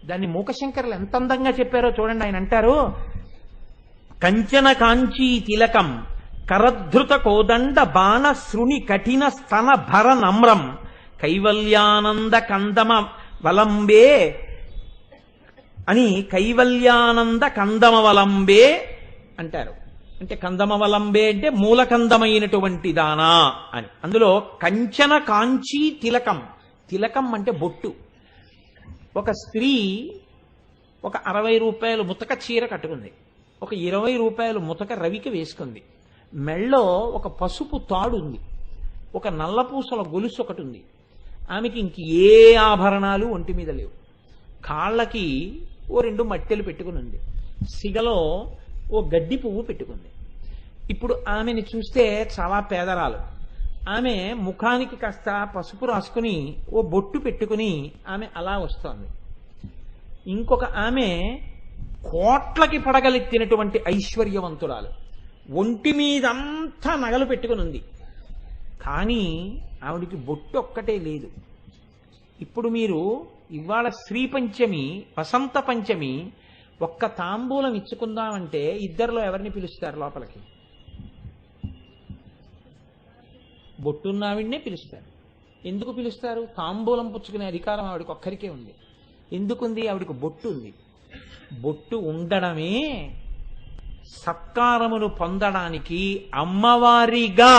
దాన్ని మూకశంకరులు ఎంత అందంగా చెప్పారో చూడండి. ఆయన అంటారు, కంచన కాంచీ తిలకం కరధృత కోదండ బాణ శృణి కఠిన స్తన భర నమ్రం కైవల్యానంద కందమ వలంబే అని కైవల్యానంద కందమవలంబే అంటారు. అంటే కందమవలంబే అంటే మూలకందమైనటువంటి దానా అని. అందులో కంచన కాంచీ తిలకం, తిలకం అంటే బొట్టు. ఒక స్త్రీ ఒక 60 రూపాయలు ముతక చీర కట్టుకుంది, ఒక 20 రూపాయలు ముతక రవికి వేసుకుంది, మెళ్ళో ఒక పసుపు తాడు ఉంది, ఒక నల్లపూసల గొలుసు ఒకటి ఉంది. ఆమెకి ఇంక ఏ ఆభరణాలు ఒంటి మీద లేవు. కాళ్ళకి ఓ 2 మట్టెలు పెట్టుకుని ఉంది, సిగలో ఓ గడ్డి పువ్వు పెట్టుకుంది. ఇప్పుడు ఆమెని చూస్తే చాలా పేదరాలు. ఆమె ముఖానికి కాస్త పసుపు రాసుకుని ఓ బొట్టు పెట్టుకుని ఆమె అలా వస్తోంది. ఇంకొక ఆమె కోట్లకి పడగలెత్తినటువంటి ఐశ్వర్యవంతురాలు, ఒంటి మీదంతా నగలు పెట్టుకుని ఉంది, కానీ ఆవిడికి బొట్టు ఒక్కటే లేదు. ఇప్పుడు మీరు ఇవాళ శ్రీ పంచమి, వసంత పంచమి, ఒక్క తాంబూలం ఇచ్చుకుందామంటే ఇద్దరిలో ఎవరిని పిలుస్తారు లోపలికి? బొట్టున్న ఆవిడనే పిలుస్తారు. ఎందుకు పిలుస్తారు? తాంబూలం పుచ్చుకునే అధికారం ఆవిడకి ఒక్కరికే ఉంది. ఎందుకుంది? ఆవిడకి బొట్టు ఉంది. బొట్టు ఉండడమే సత్కారమును పొందడానికి, అమ్మవారిగా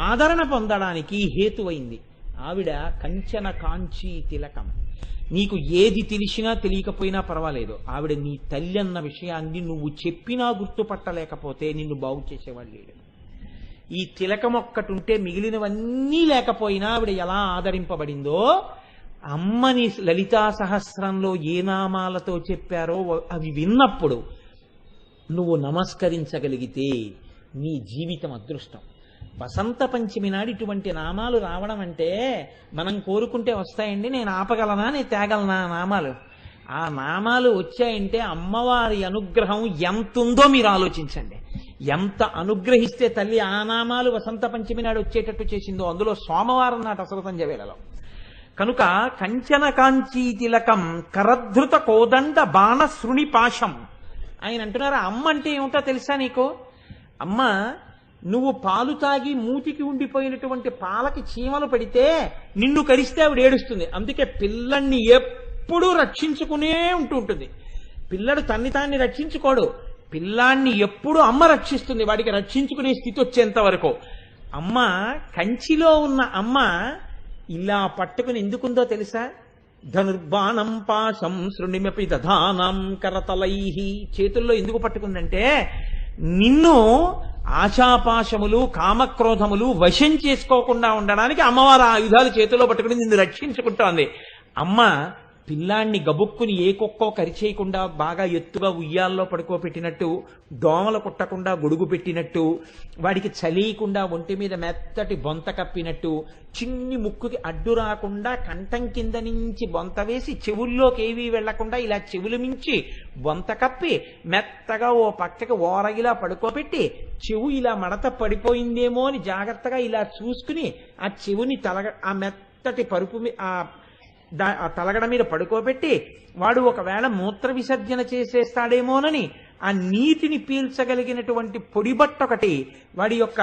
ఆదరణ పొందడానికి హేతువైంది. ఆవిడ కంచన కాంచీ తిలకం. నీకు ఏది తెలిసినా తెలియకపోయినా పర్వాలేదు, ఆవిడ నీ తల్లి అన్న విషయాన్ని నువ్వు చెప్పినా గుర్తుపట్టలేకపోతే నిన్ను బాగు చేసేవాళ్ళు లేడు. ఈ తిలకం ఒక్కటి ఉంటే మిగిలినవన్నీ లేకపోయినా ఆవిడ ఎలా ఆదరింపబడిందో, అమ్మని లలితా సహస్రంలో ఏ నామాలతో చెప్పారో అవి విన్నప్పుడు నువ్వు నమస్కరించగలిగితే నీ జీవితం అదృష్టం. వసంత పంచమి నాడు ఇటువంటి నామాలు రావడం అంటే మనం కోరుకుంటే వస్తాయండి? నేను ఆపగలనా, నేను తేగలనా నామాలు? ఆ నామాలు వచ్చాయంటే అమ్మవారి అనుగ్రహం ఎంతుందో మీరు ఆలోచించండి. ఎంత అనుగ్రహిస్తే తల్లి ఆ నామాలు వసంత పంచమి నాడు వచ్చేటట్టు చేసిందో, అందులో సోమవారం నాటి అసలు సంజవేళలో. కనుక కంచన కాంచీ తిలకం కరధృత కోదండ బాణ శృణి పాశం. ఆయన అంటున్నారు, అమ్మ అంటే ఏమిటో తెలుసా నీకు? అమ్మ, నువ్వు పాలు తాగి మూతికి ఉండిపోయినటువంటి పాలకి చీమలు పడితే నిన్ను కరిస్తే ఆవిడ ఏడుస్తుంది. అందుకే పిల్లల్ని ఎప్పుడూ రక్షించుకునే ఉంటుంది. పిల్లడు తన్ని తాన్ని రక్షించుకోడు, పిల్లాన్ని ఎప్పుడూ అమ్మ రక్షిస్తుంది, వాడికి రక్షించుకునే స్థితి వచ్చేంత వరకు. అమ్మ, కంచిలో ఉన్న అమ్మ ఇలా పట్టుకుని ఎందుకుందో తెలుసా? ధనుర్బాణం పాశం శృణిమపి దధానం కరతలై. చేతుల్లో ఎందుకు పట్టుకుందంటే నిన్ను ఆశాపాశములు కామక్రోధములు వశం చేసుకోకుండా ఉండడానికి అమ్మవారు ఆయుధాలు చేతిలో పట్టుకుని నిన్ను రక్షించుకుంటోంది. అమ్మ పిల్లాన్ని గబుక్కుని ఏ కుక్కో కరిచేయకుండా బాగా ఎత్తుగా ఉయ్యాల్లో పడుకోబెట్టినట్టు, దోమలు కుట్టకుండా గొడుగు పెట్టినట్టు, వాడికి చలియకుండా ఒంటి మీద మెత్తటి బొంత కప్పినట్టు, చిన్ని ముక్కుకి అడ్డు రాకుండా కంఠం కింద నుంచి బొంత వేసి చెవుల్లోకి ఏవీ వెళ్లకుండా ఇలా చెవులు మించి బొంత కప్పి మెత్తగా ఓ పక్కకి ఓరగిలా పడుకోబెట్టి చెవు ఇలా మడత పడిపోయిందేమో అని జాగ్రత్తగా ఇలా చూసుకుని ఆ చెవుని ఆ మెత్తటి పరుపు ఆ తలగడ మీద పడుకోబెట్టి వాడు ఒకవేళ మూత్ర విసర్జన చేసేస్తాడేమోనని ఆ నీటిని పీల్చగలిగినటువంటి పొడిబట్ట ఒకటి వాడి యొక్క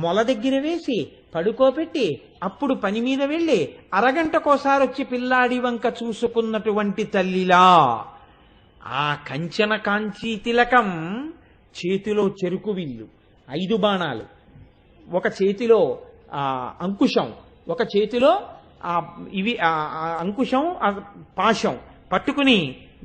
మొల దగ్గర వేసి పడుకోబెట్టి అప్పుడు పని మీద వెళ్ళి అరగంటకోసారి వచ్చి పిల్లాడి వంక చూసుకున్నటువంటి తల్లిలా ఆ కంచన కాంచీ తిలకం చేతిలో చెరుకు విల్లు, 5 బాణాలు, ఒక చేతిలో అంకుశం, ఒక చేతిలో ఇవి అంకుశం పాశం పట్టుకుని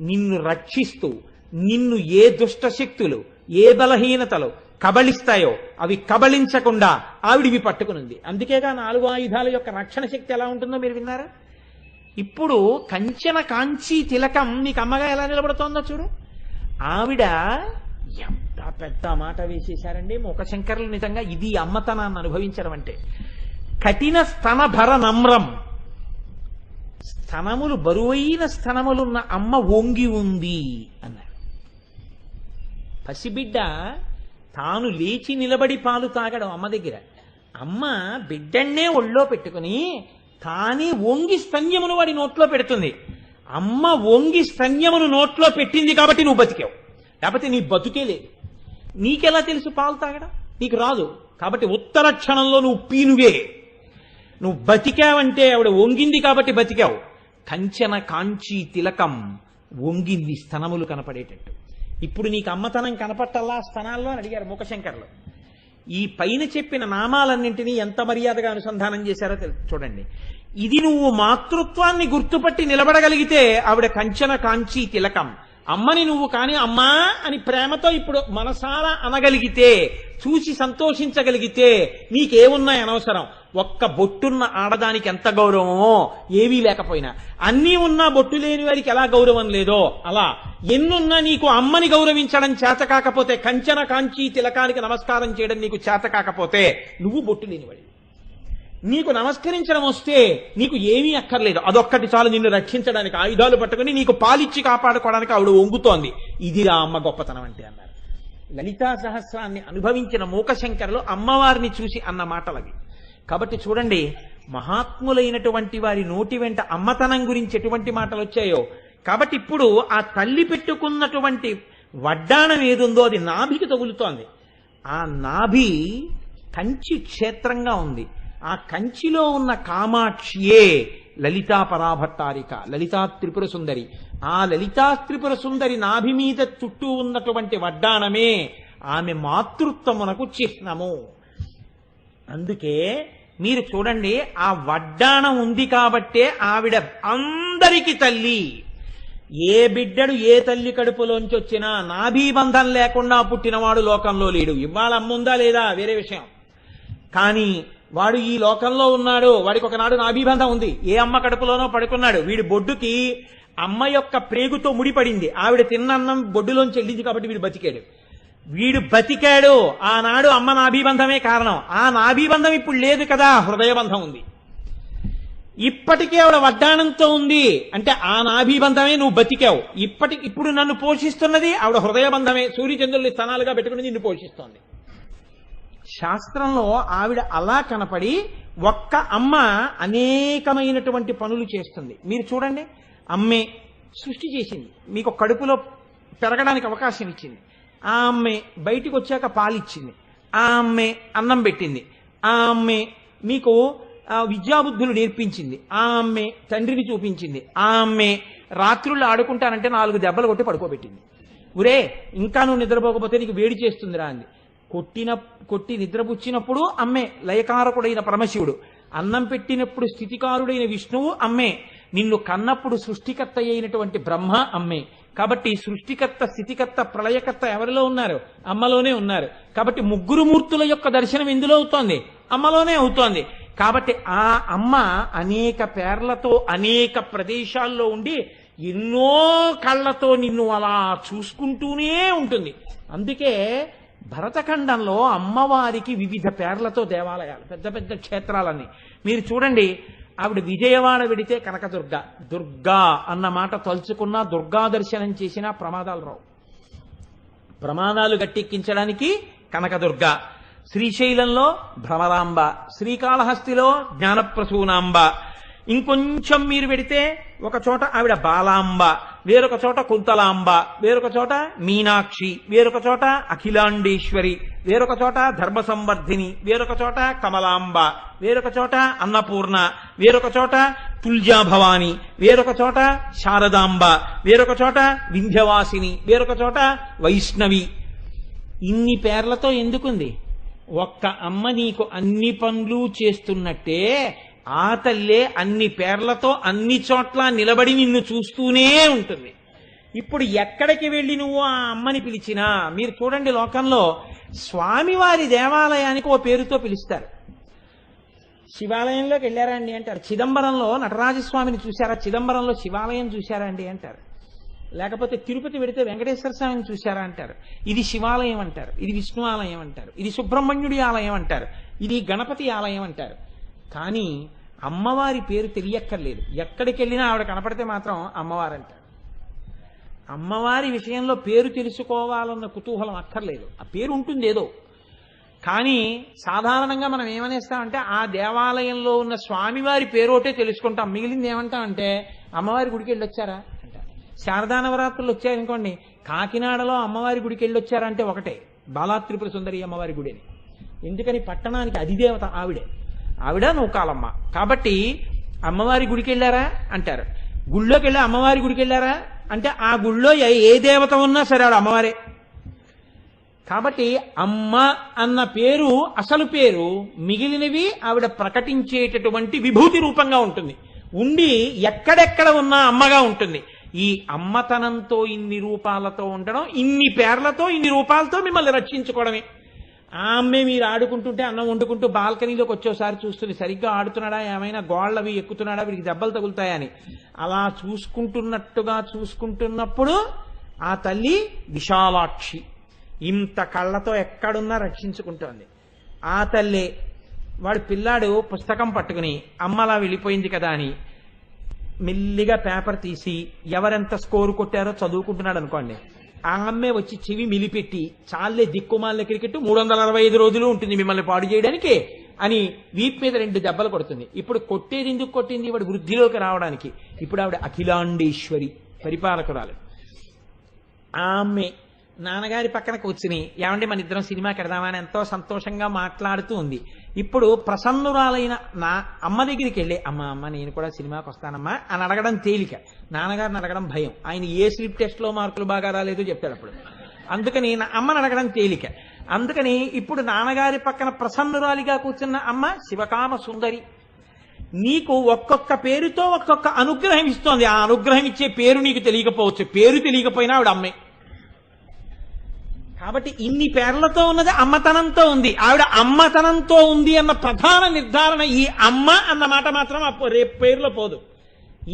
నిన్ను రక్షిస్తూ, నిన్ను ఏ దుష్ట శక్తులు ఏ బలహీనతలు కబళిస్తాయో అవి కబళించకుండా ఆవిడివి పట్టుకునుంది. అందుకేగా 4 ఆయుధాల యొక్క రక్షణ శక్తి ఎలా ఉంటుందో మీరు విన్నారా? ఇప్పుడు కంచన కాంచీ తిలకం నీకు అమ్మగా ఎలా నిలబడుతోందో చూడు. ఆవిడ ఎంత పెద్ద మాట వేసేశారండి మూకశంకరులు. నిజంగా ఇది అమ్మతనాన్ని అనుభవించడం అంటే. కఠిన స్తన భర నమ్రం, స్తనములు బరువైన స్తనములున్న అమ్మ వంగి ఉంది అన్నారు. పసిబిడ్డ తాను లేచి నిలబడి పాలు తాగడం అమ్మ దగ్గర. అమ్మ బిడ్డన్నే ఒళ్ళో పెట్టుకుని తానే వంగి స్తన్యమును వాడి నోట్లో పెడుతుంది. అమ్మ వంగి స్తన్యమును నోట్లో పెట్టింది కాబట్టి నువ్వు బతికావు, లేకపోతే నీ బతుకే లేదు. నీకెలా తెలుసు పాలు తాగడం? నీకు రాదు. కాబట్టి ఉత్తర క్షణంలో నువ్వు పీనుగే. నువ్వు బతికావంటే ఆవిడ వంగింది కాబట్టి బతికావు. కంచన కాంచీ తిలకం, వంగింది స్తనములు కనపడేటట్టు. ఇప్పుడు నీకు అమ్మతనం కనపట్టల్లా స్తనాల్లో అని అడిగారు మూకశంకర్లు. ఈ పైన చెప్పిన నామాలన్నింటినీ ఎంత మర్యాదగా అనుసంధానం చేశారో చూడండి. ఇది నువ్వు మాతృత్వాన్ని గుర్తుపట్టి నిలబడగలిగితే ఆవిడ కంచన కాంచీ తిలకం. అమ్మని నువ్వు కానీ అమ్మా అని ప్రేమతో ఇప్పుడు మనసారా అనగలిగితే, చూసి సంతోషించగలిగితే నీకేమున్నాయి అనవసరం. ఒక్క బొట్టున్న ఆడదానికి ఎంత గౌరవమో ఏవీ లేకపోయినా, అన్నీ ఉన్నా బొట్టు లేని వారికి ఎలా గౌరవం లేదో అలా ఎన్నున్నా నీకు అమ్మని గౌరవించడం చేత కాకపోతే, కంచన కాంచీ తిలకానికి నమస్కారం చేయడం నీకు చేత కాకపోతే నువ్వు బొట్టు లేనివాడి. నీకు నమస్కరించడం వస్తే నీకు ఏమీ అక్కర్లేదు, అదొక్కటి చాలు నిన్ను రక్షించడానికి. ఆయుధాలు పట్టుకుని నీకు పాలిచ్చి కాపాడుకోవడానికి ఆవిడ వంగుతోంది. ఇదిరా అమ్మ గొప్పతనం అంటే అన్నారు. లలితా సహస్రాన్ని అనుభవించిన మూకశంకరులు అమ్మవారిని చూసి అన్న మాటలవి. కాబట్టి చూడండి, మహాత్ములైనటువంటి వారి నోటి వెంట అమ్మతనం గురించి ఎటువంటి మాటలు వచ్చాయో. కాబట్టి ఇప్పుడు ఆ తల్లి పెట్టుకున్నటువంటి వడ్డాణం ఏదుందో అది నాభికి తగులుతోంది. ఆ నాభి కంచి క్షేత్రంగా ఉంది. ఆ కంచిలో ఉన్న కామాక్షియే లలితా పరాభట్టారిక, లలితా త్రిపుర సుందరి. ఆ లలితా త్రిపుర సుందరి నాభి మీద చుట్టూ ఉన్నటువంటి వడ్డాణమే ఆమె మాతృత్వమునకు చిహ్నము. అందుకే మీరు చూడండి, ఆ వడ్డాణం ఉంది కాబట్టే ఆవిడ అందరికీ తల్లి. ఏ బిడ్డడు ఏ తల్లి కడుపులోంచి వచ్చినా నాభీబంధం లేకుండా పుట్టినవాడు లోకంలో లేడు. ఇవాళ అమ్ముందా లేదా వేరే విషయం, కానీ వాడు ఈ లోకంలో ఉన్నాడు. వాడికి ఒకనాడు నాభీబంధం ఉంది, ఏ అమ్మ కడుపులోనో పడుకున్నాడు. వీడి బొడ్డుకి అమ్మ యొక్క ప్రేగుతో ముడిపడింది. ఆవిడ తిన్నన్నం బొడ్డులోంచి వెళ్ళింది కాబట్టి వీడు బతికాడు. వీడు బతికాడు ఆనాడు అమ్మ నాభీబంధమే కారణం. ఆ నాభీబంధం ఇప్పుడు లేదు కదా, హృదయబంధం ఉంది. ఇప్పటికీ ఆవిడ వడ్డాణంతో ఉంది అంటే ఆ నాభీబంధమే నువ్వు బతికావు. ఇప్పుడు నన్ను పోషిస్తున్నది ఆవిడ హృదయబంధమే. సూర్యచంద్రుల్ని స్థానాలుగా పెట్టుకుని నిన్ను పోషిస్తోంది. శాస్త్రంలో ఆవిడ అలా కనపడి ఒక్క అమ్మ అనేకమైనటువంటి పనులు చేస్తుంది. మీరు చూడండి, అమ్మే సృష్టి చేసింది, మీకు కడుపులో పెరగడానికి అవకాశం ఇచ్చింది. ఆ అమ్మే బయటికి వచ్చాక పాలిచ్చింది. ఆ అమ్మే అన్నం పెట్టింది. ఆ అమ్మే మీకు విద్యాబుద్ధులు నేర్పించింది. ఆ అమ్మే తండ్రిని చూపించింది. ఆ అమ్మే రాత్రుళ్ళు ఆడుకుంటానంటే 4 దెబ్బలు కొట్టి పడుకోబెట్టింది. ఉరే ఇంకా నువ్వు నిద్రపోకపోతే నీకు వేడి చేస్తుందిరా అంది. కొట్టి నిద్రపుచ్చినప్పుడు అమ్మే లయకారకుడైన పరమశివుడు, అన్నం పెట్టినప్పుడు స్థితికారుడైన విష్ణువు అమ్మే, నిన్ను కన్నప్పుడు సృష్టికర్త అయినటువంటి బ్రహ్మ అమ్మే. కాబట్టి సృష్టికర్త, స్థితికర్త, ప్రళయకర్త ఎవరిలో ఉన్నారు? అమ్మలోనే ఉన్నారు. కాబట్టి ముగ్గురు మూర్తుల యొక్క దర్శనం ఎందులో అవుతోంది? అమ్మలోనే అవుతోంది. కాబట్టి ఆ అమ్మ అనేక పేర్లతో అనేక ప్రదేశాల్లో ఉండి ఎన్నో కళ్ళతో నిన్ను అలా చూసుకుంటూనే ఉంటుంది. అందుకే భరతఖండంలో అమ్మవారికి వివిధ పేర్లతో దేవాలయాలు, పెద్ద పెద్ద క్షేత్రాలన్నీ. మీరు చూడండి, ఆవిడ విజయవాడ వెడితే కనకదుర్గ, దుర్గా అన్న మాట తలుచుకున్నా, దుర్గా దర్శనం చేసినా ప్రమాదాలు రావు. ప్రమాదాలు గట్టెక్కించడానికి కనకదుర్గ. శ్రీశైలంలో భ్రమరాంబ, శ్రీకాళహస్తిలో జ్ఞానప్రసూనాంబ. ఇంకొంచెం మీరు పెడితే ఒక చోట ఆవిడ బాలాంబ, వేరొక చోట కుంతలాంబ, వేరొక చోట మీనాక్షి, వేరొక చోట అఖిలాండేశ్వరి, వేరొక చోట ధర్మ సంవర్ధిని, వేరొక చోట కమలాంబ, వేరొక చోట అన్నపూర్ణ, వేరొక చోట తుల్జాభవాని, వేరొక చోట శారదాంబ, వేరొక చోట వింధ్యవాసిని, వేరొక చోట వైష్ణవి. ఇన్ని పేర్లతో ఎందుకుంది? ఒక్క అమ్మ నీకు అన్ని పనులు చేస్తున్నట్టే ఆ తల్లే అన్ని పేర్లతో అన్ని చోట్ల నిలబడి నిన్ను చూస్తూనే ఉంటుంది. ఇప్పుడు ఎక్కడికి వెళ్ళి నువ్వు ఆ అమ్మని పిలిచినా, మీరు చూడండి, లోకంలో స్వామివారి దేవాలయానికి ఓ పేరుతో పిలుస్తారు. శివాలయంలోకి వెళ్ళారా అండి అంటారు. చిదంబరంలో నటరాజస్వామిని చూశారా? చిదంబరంలో శివాలయం చూశారా అండి అంటారు. లేకపోతే తిరుపతి వెడితే వెంకటేశ్వర స్వామిని చూశారా అంటారు. ఇది శివాలయం అంటారు, ఇది విష్ణు ఆలయం అంటారు, ఇది సుబ్రహ్మణ్యుడి ఆలయం అంటారు, ఇది గణపతి ఆలయం అంటారు. కానీ అమ్మవారి పేరు తెలియక్కర్లేదు. ఎక్కడికి వెళ్ళినా ఆవిడ కనపడితే మాత్రం అమ్మవారు అంటారు. అమ్మవారి విషయంలో పేరు తెలుసుకోవాలన్న కుతూహలం అక్కర్లేదు. ఆ పేరు ఉంటుంది ఏదో. కానీ సాధారణంగా మనం ఏమనేస్తామంటే ఆ దేవాలయంలో ఉన్న స్వామివారి పేరు ఒకటే తెలుసుకుంటాం. మిగిలింది ఏమంటామంటే అమ్మవారి గుడికి వెళ్ళి వచ్చారా అంటారు. శారదా నవరాత్రులు వచ్చాయనుకోండి, కాకినాడలో అమ్మవారి గుడికి వెళ్ళి వచ్చారంటే ఒకటే, బాలా త్రిపుర సుందరి అమ్మవారి గుడిని. ఎందుకని పట్టణానికి అధిదేవత ఆవిడ నూకాలమ్మ. కాబట్టి అమ్మవారి గుడికి వెళ్ళారా అంటారు. గుళ్ళోకి వెళ్ళి అమ్మవారి గుడికి వెళ్ళారా అంటే ఆ గుళ్ళో ఏ దేవత ఉన్నా సరే ఆవిడ అమ్మవారే. కాబట్టి అమ్మ అన్న పేరు అసలు పేరు, మిగిలినవి ఆవిడ ప్రకటించేటటువంటి విభూతి రూపంగా ఉంటుంది. ఉండి ఎక్కడెక్కడ ఉన్నా అమ్మగా ఉంటుంది. ఈ అమ్మతనంతో ఇన్ని రూపాలతో ఉండడం, ఇన్ని పేర్లతో ఇన్ని రూపాలతో మిమ్మల్ని రక్షించుకోవడమే. ఆ అమ్మే మీరు ఆడుకుంటుంటే అన్నం వండుకుంటూ బాల్కనీలోకి వచ్చేసారి చూస్తుంది, సరిగ్గా ఆడుతున్నాడా, ఏమైనా గోళ్ళవి ఎక్కుతున్నాడా, వీడికి దెబ్బలు తగులుతాయని. అలా చూసుకుంటున్నట్టుగా చూసుకుంటున్నప్పుడు ఆ తల్లి విశాలాక్షి ఇంత కళ్ళతో ఎక్కడున్నా రక్షించుకుంటోంది. ఆ తల్లే వాడు పిల్లాడు పుస్తకం పట్టుకుని అమ్మలా వెళ్ళిపోయింది కదా అని మెల్లిగా పేపర్ తీసి ఎవరెంత స్కోరు కొట్టారో చదువుకుంటున్నాడు అనుకోండి, ఆ అమ్మే వచ్చి చెవి మిలిపెట్టి చాలే దిక్కుమాల క్రికెట్ 365 రోజులు ఉంటుంది మిమ్మల్ని పాడు చేయడానికి అని వీపు మీద 2 దెబ్బలు కొడుతుంది. ఇప్పుడు కొట్టేది ఎందుకు కొట్టింది? వాడు వృద్ధిలోకి రావడానికి. ఇప్పుడు ఆవిడ అఖిలాండేశ్వరి పరిపాలకురాలు. ఆ అమ్మే నాన్నగారి పక్కన కూర్చుని ఏమండి మన ఇద్దరం సినిమాకి వెడదామని ఎంతో సంతోషంగా మాట్లాడుతూ ఉంది. ఇప్పుడు ప్రసన్నురాలైన నా అమ్మ దగ్గరికి వెళ్ళి అమ్మ నేను కూడా సినిమాకి వస్తానమ్మా అని అడగడం తేలిక, నాన్నగారిని అడగడం భయం. ఆయన ఏ స్లిప్ టెస్ట్ లో మార్కులు బాగా రాలేదో చెప్తాడు అప్పుడు. అందుకని నా అమ్మని అడగడం తేలిక. అందుకని ఇప్పుడు నాన్నగారి పక్కన ప్రసన్నురాలిగా కూర్చున్న అమ్మ శివకామ సుందరి. నీకు ఒక్కొక్క పేరుతో ఒక్కొక్క అనుగ్రహం ఇస్తోంది. ఆ అనుగ్రహం ఇచ్చే పేరు నీకు తెలియకపోవచ్చు, పేరు తెలియకపోయినా ఆవిడ అమ్మే. కాబట్టి ఇన్ని పేర్లతో ఉన్నది అమ్మతనంతో ఉంది. ఆవిడ అమ్మతనంతో ఉంది అన్న ప్రధాన నిర్ధారణ ఈ అమ్మ అన్న మాట మాత్రం రేపు పేరులో పోదు.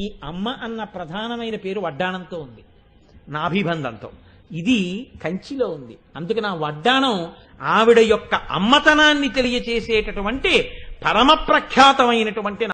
ఈ అమ్మ అన్న ప్రధానమైన పేరు వడ్డాణంతో ఉంది, నాభిబంధంతో. ఇది కంచిలో ఉంది. అందుకని ఆ వడ్డాణం ఆవిడ యొక్క అమ్మతనాన్ని తెలియచేసేటటువంటి పరమ ప్రఖ్యాతమైనటువంటి